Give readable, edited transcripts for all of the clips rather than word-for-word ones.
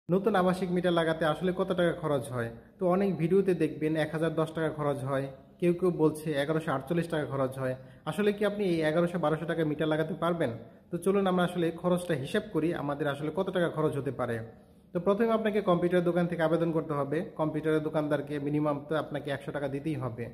নতুন আবাসিক মিটার লাগাতে আসলে কত টাকা খরচ হয়? তো অনেক ভিডিওতে দেখবেন ১,০১০ টাকা খরচ হয়, কেউ কেউ বলছে ১১৪৮ টাকা খরচ হয়। আসলে কি আপনি এই ১১০০-১২০০ টাকা মিটার লাগাতে পারবেন? তো চলুন আমরা আসলে খরচটা হিসাব করি, আমাদের আসলে কত টাকা খরচ হতে পারে। তো প্রথমে আপনাকে কম্পিউটার দোকান থেকে আবেদন করতে হবে। কম্পিউটারের দোকানদারকে মিনিমাম তো আপনাকে ১০০ টাকা দিতেই হবে।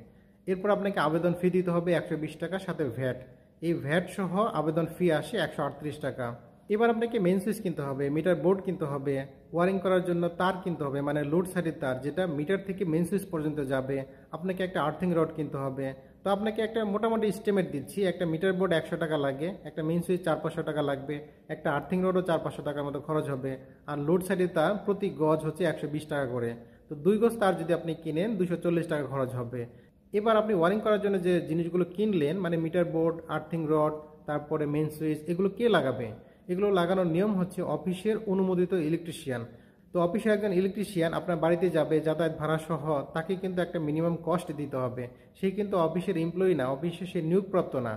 এরপর আপনাকে আবেদন ফি দিতে হবে ১২০ টাকা, সাথে ভ্যাট। এই ভ্যাট সহ আবেদন ফি আসে ১৩৮ টাকা। এবার আপনাকে মেইন সুইচ কিনতে হবে, মিটার বোর্ড কিনতে হবে, ওয়ারিং করার জন্য তার কিনতে হবে, মানে লোড সাইডের তার যেটা মিটার থেকে মেইন সুইচ পর্যন্ত যাবে। আপনাকে একটা আর্থিং রড কিনতে হবে। তো আপনাকে একটা মোটামুটি এস্টিমেট দিচ্ছি, একটা মিটার বোর্ড ১০০ টাকা লাগে, একটা মেইন সুইচ ৪-৫০০ টাকা লাগবে, একটা আর্থিং রডও ৪-৫০০ টাকার মতো খরচ হবে। আর লোড সাইডের তার প্রতি গজ হচ্ছে ১২০ টাকা করে। তো ২ গজ তার যদি আপনি কিনেন ২৪০ টাকা খরচ হবে। এবার আপনি ওয়ারিং করার জন্য যে জিনিসগুলো কিনলেন, মানে মিটার বোর্ড, আর্থিং রড, তারপরে মেইন সুইচ, এগুলো কে লাগাবে? এগুলো লাগানোর নিয়ম হচ্ছে অফিসের অনুমোদিত ইলেকট্রিশিয়ান। তো অফিসে একজন ইলেকট্রিশিয়ান আপনার বাড়িতে যাবে, যাতায়াত ভাড়া সহ, তাকে কিন্তু একটা মিনিমাম কস্ট দিতে হবে। সে কিন্তু অফিসের এমপ্লয়ি না, অফিসে সে নিয়োগপ্রাপ্ত না।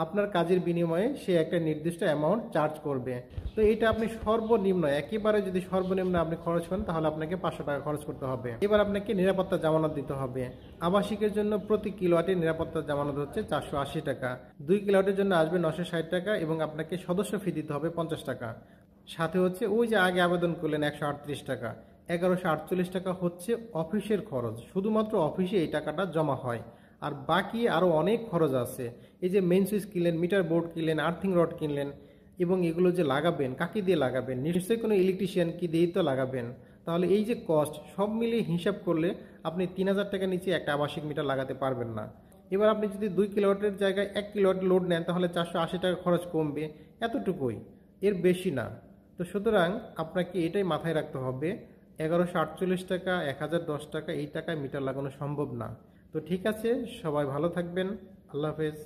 আপনার কাজের বিনিময়ে সে একটা নির্দিষ্ট অ্যামাউন্ট চার্জ করবে। তো এটা আপনি সর্বনিম্ন, একেবারে যদি সর্বনিম্ন আপনি খরচ করেন তাহলে আপনাকে ৫০০ টাকা খরচ করতে হবে। এবার আপনাকে নিরাপত্তা জামানত দিতে হবে। আবাসিকের জন্য প্রতি কিলোওয়াটের নিরাপত্তা জামানত হচ্ছে ৪৮০ টাকা। ২ কিলোওয়াটের জন্য আসবে ৯৬০ টাকা এবং আপনাকে সদস্য ফি দিতে হবে ৫০ টাকা। সাথে হচ্ছে ওই যে আগে আবেদন করলেন ১৩৮ টাকা, ১১৪৮ টাকা হচ্ছে অফিসের খরচ। শুধুমাত্র অফিসে এই টাকাটা জমা হয়। আর বাকি আরও অনেক খরচ আছে। এই যে মেইন সুইচ কিনলেন, মিটার বোর্ড কিনলেন, আর্থিং রড কিনলেন, এবং এগুলো যে লাগাবেন, কাকে দিয়ে লাগাবেন? নিশ্চয়ই কোনো ইলেকট্রিশিয়ান কি দিয়েই তো লাগাবেন। তাহলে এই যে কস্ট, সব মিলিয়ে হিসাব করলে আপনি ৩,০০০ টাকার নিচে একটা আবাসিক মিটার লাগাতে পারবেন না। এবার আপনি যদি ২ কিলোওয়াটের জায়গায় ১ কিলোওয়াট লোড নেন তাহলে ৪৮০ টাকা খরচ কমবে, এতটুকুই, এর বেশি না। তো সুতরাং আপনাকে এটাই মাথায় রাখতে হবে, ১১৪৮ টাকা, ১,০১০ টাকা এই টাকায় মিটার লাগানো সম্ভব না। তো ঠিক আছে, সবাই ভালো থাকবেন। আল্লাহ হাফেজ।